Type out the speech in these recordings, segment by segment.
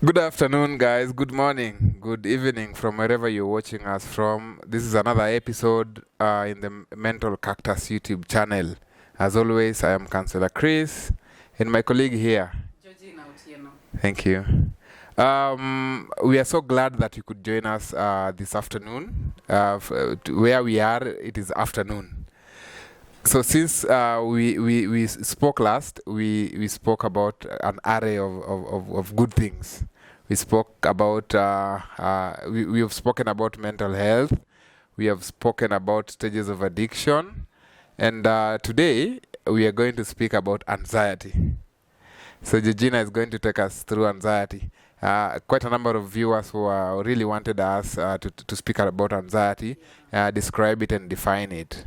Good afternoon, guys. Good morning. Good evening from wherever you're watching us from. This is another episode in the Mental Cactus YouTube channel. As always, I am Counselor Chris and my colleague here. Thank you. We are so glad that you could join us this afternoon. Where we are, it is afternoon. So since we spoke last, we spoke about an array of good things. We spoke about, we have spoken about mental health. We have spoken about stages of addiction. And today, we are going to speak about anxiety. So Georgina is going to take us through anxiety. Quite a number of viewers who really wanted us to speak about anxiety, describe it and define it.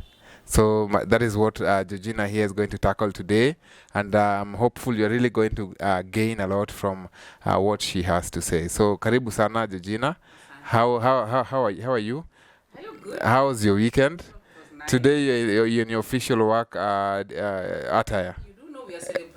So that is what Georgina here is going to tackle today, and I'm hopeful you're really going to gain a lot from what she has to say. So karibu sana Georgina. How are you? Good. How was your weekend? Nice. Today you're in your official work attire. You do know we are celebrating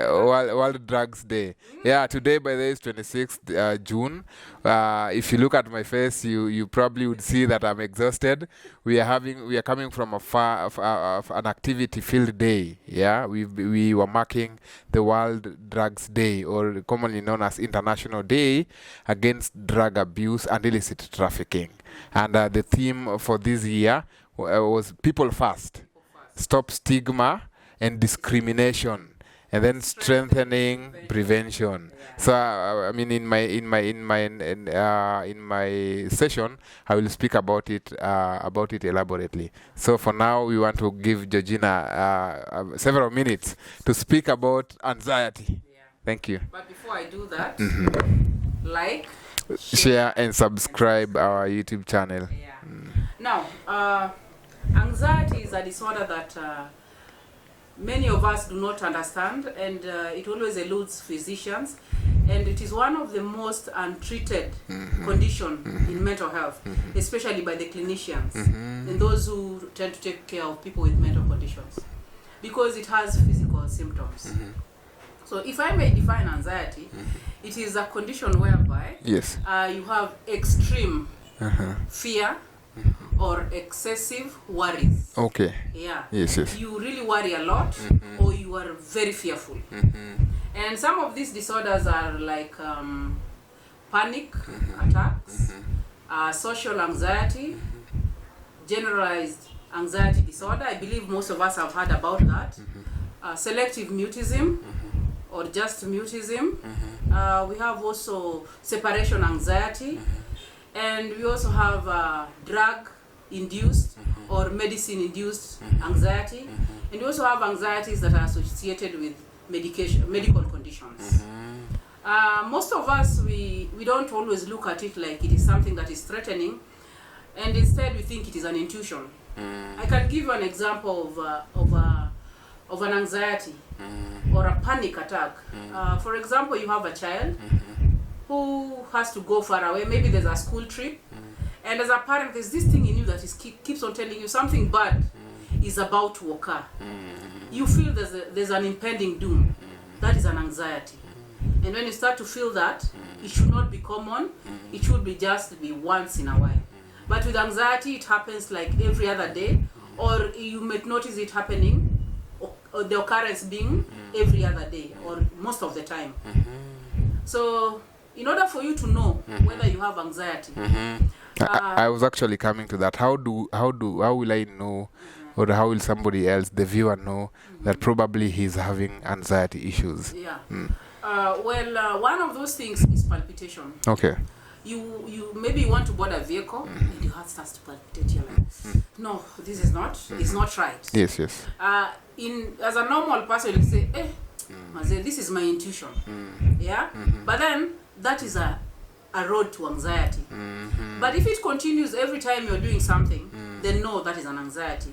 World Drugs Day. Yeah, today by the way is 26th June. If you look at my face, you probably would see that I'm exhausted. We are coming from an activity-filled day. Yeah, we were marking the World Drugs Day, or commonly known as International Day Against Drug Abuse and Illicit Trafficking. And the theme for this year was People First. Stop stigma and discrimination, and then strengthening prevention. Yeah. So I mean, in my session, I will speak about it elaborately. So for now, we want to give Georgina several minutes to speak about anxiety. Yeah. Thank you. But before I do that, like, Share and subscribe our YouTube channel. yeah. Now, anxiety is a disorder that many of us do not understand, and it always eludes physicians, and it is one of the most untreated condition in mental health, especially by the clinicians and those who tend to take care of people with mental conditions, because it has physical symptoms. So if I may define anxiety, it is a condition whereby Yes. you have extreme fear or excessive worries. Okay. Yeah. Yes. Yes. You really worry a lot, or you are very fearful. And some of these disorders are like panic attacks, social anxiety, generalized anxiety disorder. I believe most of us have heard about that. Selective mutism, or just mutism. We have also separation anxiety. And we also have drug-induced or medicine-induced anxiety. And we also have anxieties that are associated with medical conditions. Most of us, we don't always look at it like it is something that is threatening, and instead we think it is an intuition. I can give you an example of an anxiety or a panic attack. For example, you have a child who has to go far away. Maybe there's a school trip, and as a parent, there's this thing in you that keeps on telling you something bad is about to occur. You feel there's an impending doom. That is an anxiety. And when you start to feel that, it should not be common. It should be just be once in a while. But with anxiety, it happens like every other day, or you might notice it happening, or the occurrence being every other day, or most of the time. So in order for you to know whether you have anxiety, I was actually coming to that. How will I know, or how will somebody else, the viewer, know that probably he's having anxiety issues? Yeah. Well, one of those things is palpitation. Okay. You maybe want to board a vehicle and your heart starts to palpitate. You're like, no, this is not. It's not right. Yes. Yes. As a normal person, you say, this is my intuition. Yeah. But then that is a road to anxiety. But if it continues every time you're doing something, then no, that is an anxiety.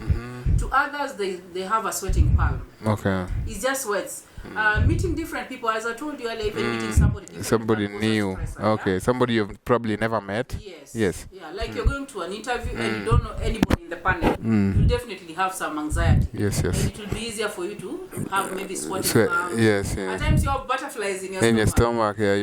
To others, they have a sweating palm. Okay. It's just sweats. Meeting different people, as I told you earlier, even meeting somebody new. Okay, somebody you've probably never met. Yes. Yeah, like you're going to an interview and you don't know anybody in the panel. You definitely have some anxiety. Yes. And it will be easier for you to have maybe sweating palm. Yes. At times you have butterflies in your stomach. Yeah,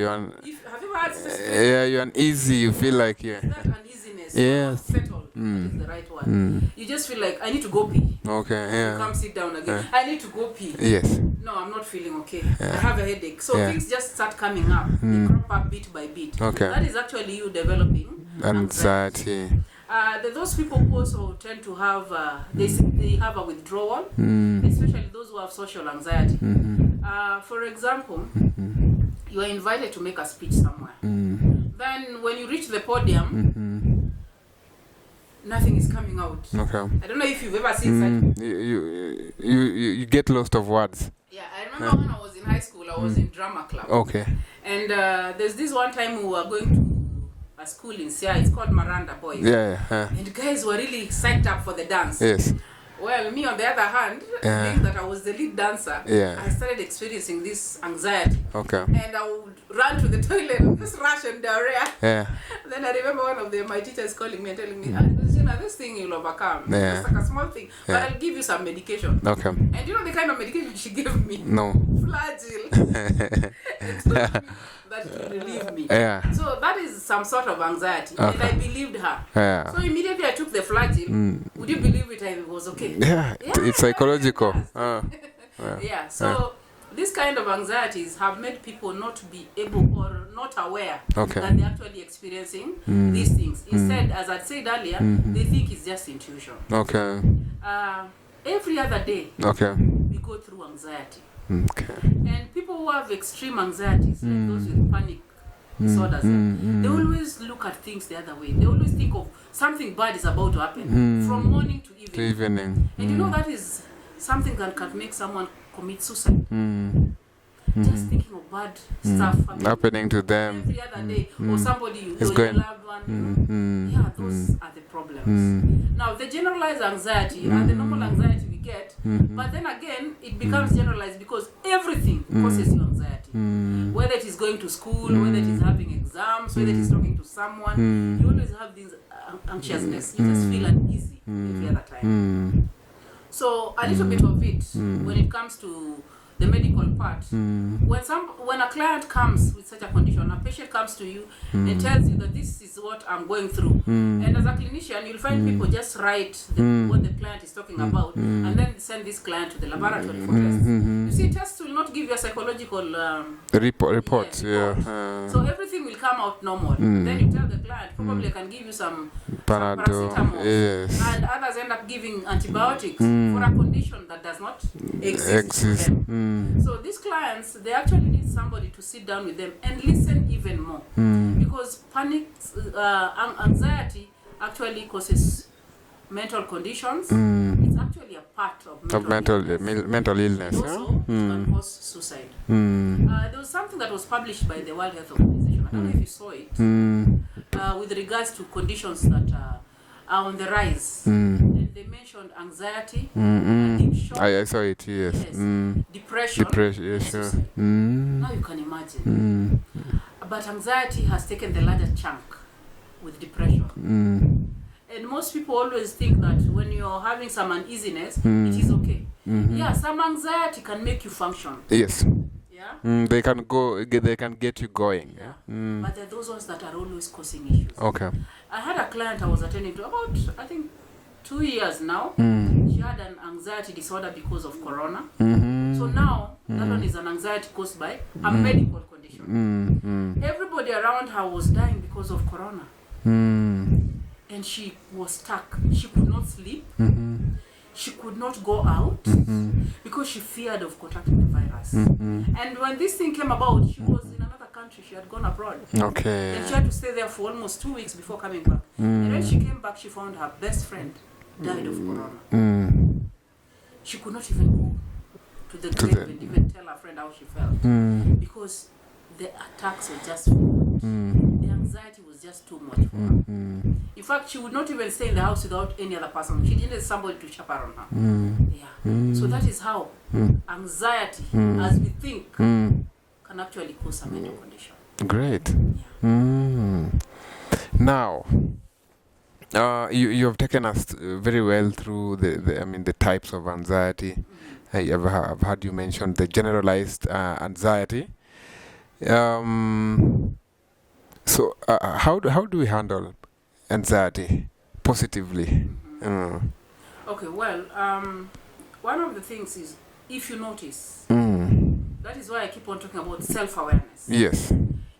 That's the Yeah, you're uneasy. You feel like that uneasiness. Yes. Settled. That is the right word. You just feel like I need to go pee. Okay. You Yeah. come sit down again. I need to go pee. Yes. No, I'm not feeling okay. I have a headache. So Yeah. things just start coming up. They crop up bit by bit. Okay. That is actually you developing Anxiety. Those people who also tend to have they have a withdrawal, especially those who have social anxiety. For example, you are invited to make a speech somewhere. Then when you reach the podium, nothing is coming out. Okay. I don't know if you've ever seen such. You get lost of words. Yeah, I remember when I was in high school, I was in drama club. Okay. And there's this one time we were going to a school in Sia. It's called Miranda Boys. Yeah. And guys were really psyched up for the dance. Yes. Well, me on the other hand, being that I was the lead dancer, I started experiencing this anxiety. Okay. And I would run to the toilet and just rush and diarrhea. Yeah. Then I remember one of my teachers calling me and telling me, this thing you'll overcome. Yeah. It's like a small thing. But I'll give you some medication. Okay. And you know the kind of medication she gave me? No. Flagyl. It told me that it would relieve me. Yeah. So that is some sort of anxiety. Okay. And I believed her. Yeah. So immediately I took the flagyl. Would you believe it? I was okay. Yeah. It's psychological. Yeah. So these kind of anxieties have made people not be able or not aware that they're actually experiencing these things. Instead, as I said earlier, they think it's just intuition. Okay. Every other day, Okay. we go through anxiety. Okay. And people who have extreme anxieties, like those with panic disorders, they always look at things the other way. They always think of something bad is about to happen from morning to evening. And you know that is something that can make someone commit suicide. Just thinking of bad stuff happening to them every other day, or somebody you know, your loved one. Yeah, those are the problems. Now, the generalized anxiety and the normal anxiety we get, but then again, it becomes generalized because everything causes you anxiety. Whether it is going to school, whether it is having exams, whether it is talking to someone, you always have this anxiousness. You just feel uneasy every other time. So, a little bit of it, when it comes to the medical part, when a client comes with such a condition, a patient comes to you and tells you that this is what I'm going through, and as a clinician you'll find people just write what the client is talking about and then send this client to the laboratory for tests. You see, tests will not give you a psychological report. So everything will come out normal. Then you tell the client, probably I can give you some paracetamol. Yes. And others end up giving antibiotics for a condition that does not exist. For them. So these clients, they actually need somebody to sit down with them and listen even more. Because panic, anxiety actually causes mental conditions. It's actually a part of mental illness. And also, it can cause suicide. There was something that was published by the World Health Organization. I don't know if you saw it. With regards to conditions that are on the rise. And they mentioned anxiety, addiction. I saw it, yes. Depression, yes, sure. suicide. Now you can imagine. But anxiety has taken the larger chunk with depression. And most people always think that when you're having some uneasiness, it is okay. Yeah, some anxiety can make you function. Yes. Yeah. They can get you going. Yeah. But there are those ones that are always causing issues. Okay. I had a client I was attending to about, I think, 2 years now. She had an anxiety disorder because of corona. So now, that one is an anxiety caused by a medical condition. Everybody around her was dying because of corona. And she was stuck. She could not sleep. She could not go out because she feared of contracting the virus. And when this thing came about, she was in another country. She had gone abroad. Okay. And she had to stay there for almost 2 weeks before coming back. And when she came back, she found her best friend died of corona. She could not even go to the grave and even tell her friend how she felt. Because the attacks were just the anxiety was just too much for her. In fact, she would not even stay in the house without any other person. She needed somebody to chaperone her. Yeah. So that is how anxiety, as we think, can actually cause a mental condition. Great. Yeah. Now, you have taken us very well through the types of anxiety. I've heard you mention the generalized anxiety. So how do we handle anxiety positively? Okay, well, one of the things is, if you notice, that is why I keep on talking about self-awareness. Yes.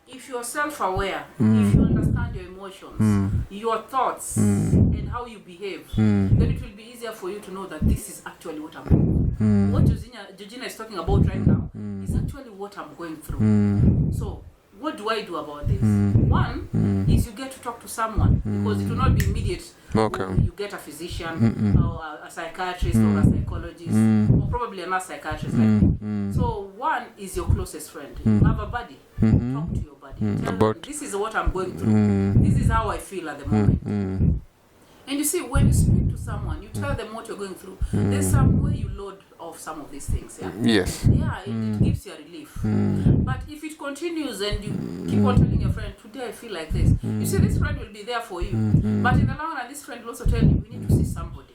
If you're self-aware, if you understand your emotions, your thoughts, and how you behave, then it will be easier for you to know that this is actually what I'm going through. What Georgina is talking about right now is actually what I'm going through. So, what do I do about this? One is you get to talk to someone, because it will not be immediate. Okay. You get a physician or a psychiatrist or a psychologist or probably another psychiatrist. So one is your closest friend. You have a buddy. Talk to your buddy. Tell them, this is what I'm going through. This is how I feel at the moment. And you see, when you speak to someone, you tell them what you're going through. There's some way you load off some of these things. Yeah. Yes. Yeah, it gives you a relief. But if it continues and you keep on telling your friend, today I feel like this, you see, this friend will be there for you. But in the long run, this friend will also tell you, we need to see somebody,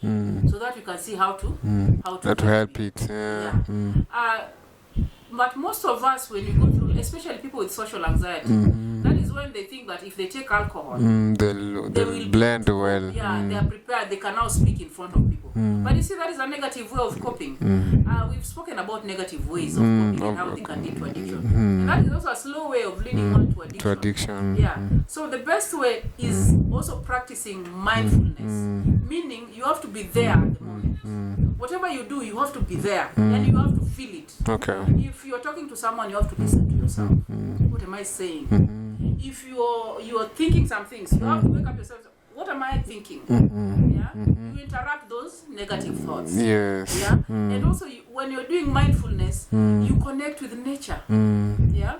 so that you can see how to help it. Yeah. But most of us, when you go through, especially people with social anxiety, that is when they think that if they take alcohol, they will blend well. Yeah, they are prepared. They can now speak in front of people. But you see, that is a negative way of coping. We've spoken about negative ways of coping and how they can lead to addiction. And that is also a slow way of leading on to addiction. Yeah. So the best way is also practicing mindfulness, meaning you have to be there at the moment. Whatever you do, you have to be there, and you have to feel it. Okay. If you're talking to someone, you have to listen to yourself. What am I saying? If you're thinking some things, you have to wake up yourself. What am I thinking? Yeah. You interrupt those negative thoughts. Yes. Yeah. And also, when you're doing mindfulness, you connect with nature. Yeah.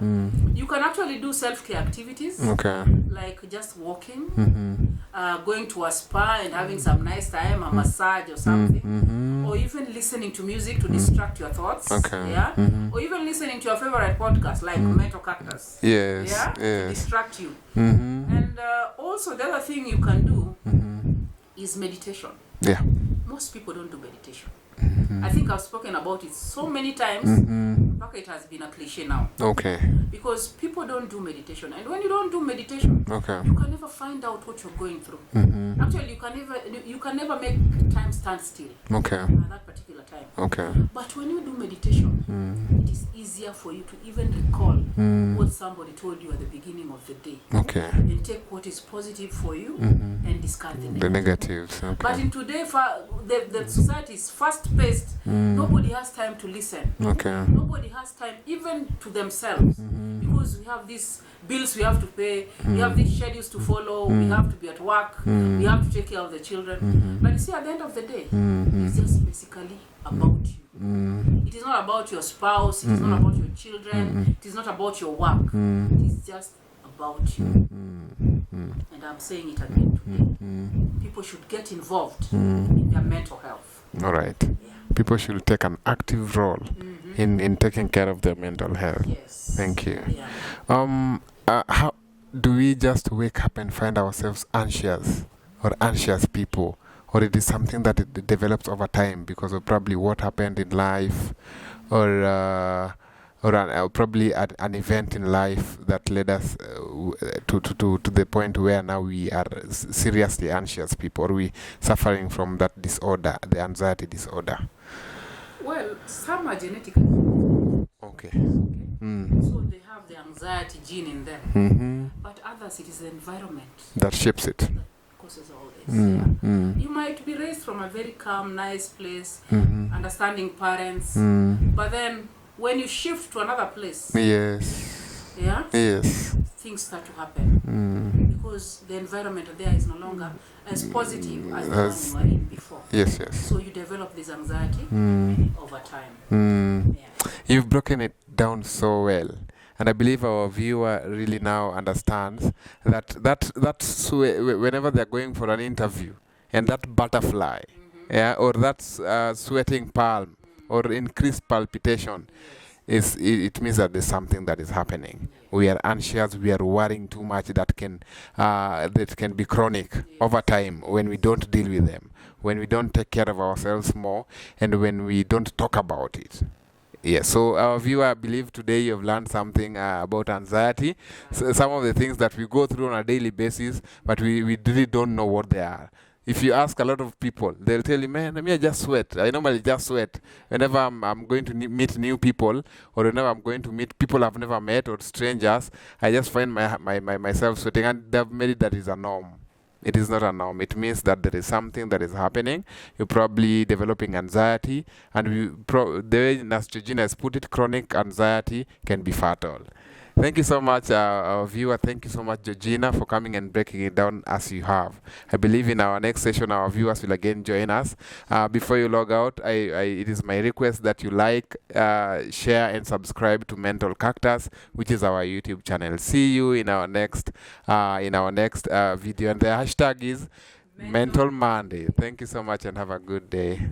You can actually do self-care activities. Okay. Like just walking, going to a spa and having some nice time, a massage or something, or even listening to music to distract your thoughts. Okay. Yeah. Or even listening to your favorite podcast like Mental Cactus. Yes. Yeah. Yes. To distract you. And also, the other thing you can do is meditation. Yeah. Most people don't do meditation. I think I've spoken about it so many times. Okay, it has been a cliche now. Okay. Because people don't do meditation, and when you don't do meditation, Okay. you can never find out what you're going through. Actually, you can never make time stand still. Okay. At that particular time. Okay. But when you do meditation, it is easier for you to even recall what somebody told you at the beginning of the day. Okay. And take what is positive for you and discard the negatives. Okay. But in today, the society is fast-paced. Nobody has time to listen. Okay. Nobody has time even to themselves, because we have these bills we have to pay, we have these schedules to follow, we have to be at work, we have to take care of the children. But you see, at the end of the day, it's just basically about you. It is not about your spouse, it is not about your children, it is not about your work. It is just about you. And I'm saying it again today. People should get involved in their mental health. All right. People should take an active role in taking care of their mental health. Yes. Thank you. Yeah. How do we just wake up and find ourselves anxious or anxious people, or it is something that it develops over time because of probably what happened in life, or probably an event in life that led us to the point where now we are seriously anxious people, or we suffering from that disorder, the anxiety disorder? Well, some are genetically. Okay. So they have the anxiety gene in them. But others, it is the environment that shapes it. that causes all this. You might be raised from a very calm, nice place, understanding parents, but then when you shift to another place, things start to happen because the environment there is no longer as positive as the one you were in before. Yes. So you develop this anxiety over time. You've broken it down so well, and I believe our viewer really now understands that's whenever they're going for an interview, and that butterfly, or that sweating palm, or increased palpitation, it means that there's something that is happening. We are anxious, we are worrying too much, that can be chronic over time when we don't deal with them, when we don't take care of ourselves more, and when we don't talk about it. Yes, so our viewer, I believe today you've learned something about anxiety. So some of the things that we go through on a daily basis, but we really don't know what they are. If you ask a lot of people, they'll tell you, man, I just sweat. I normally just sweat. Whenever I'm going to meet new people, or whenever I'm going to meet people I've never met or strangers, I just find myself sweating, and they've made it that is a norm. It is not a norm. It means that there is something that is happening. You're probably developing anxiety, and the way Nurse Georgina has put it, chronic anxiety can be fatal. Thank you so much, our viewer. Thank you so much, Georgina, for coming and breaking it down as you have. I believe in our next session, our viewers will again join us. Before you log out, it is my request that you like, share, and subscribe to Mental Cactus, which is our YouTube channel. See you in our next video, and the hashtag is Mental Monday. Thank you so much, and have a good day.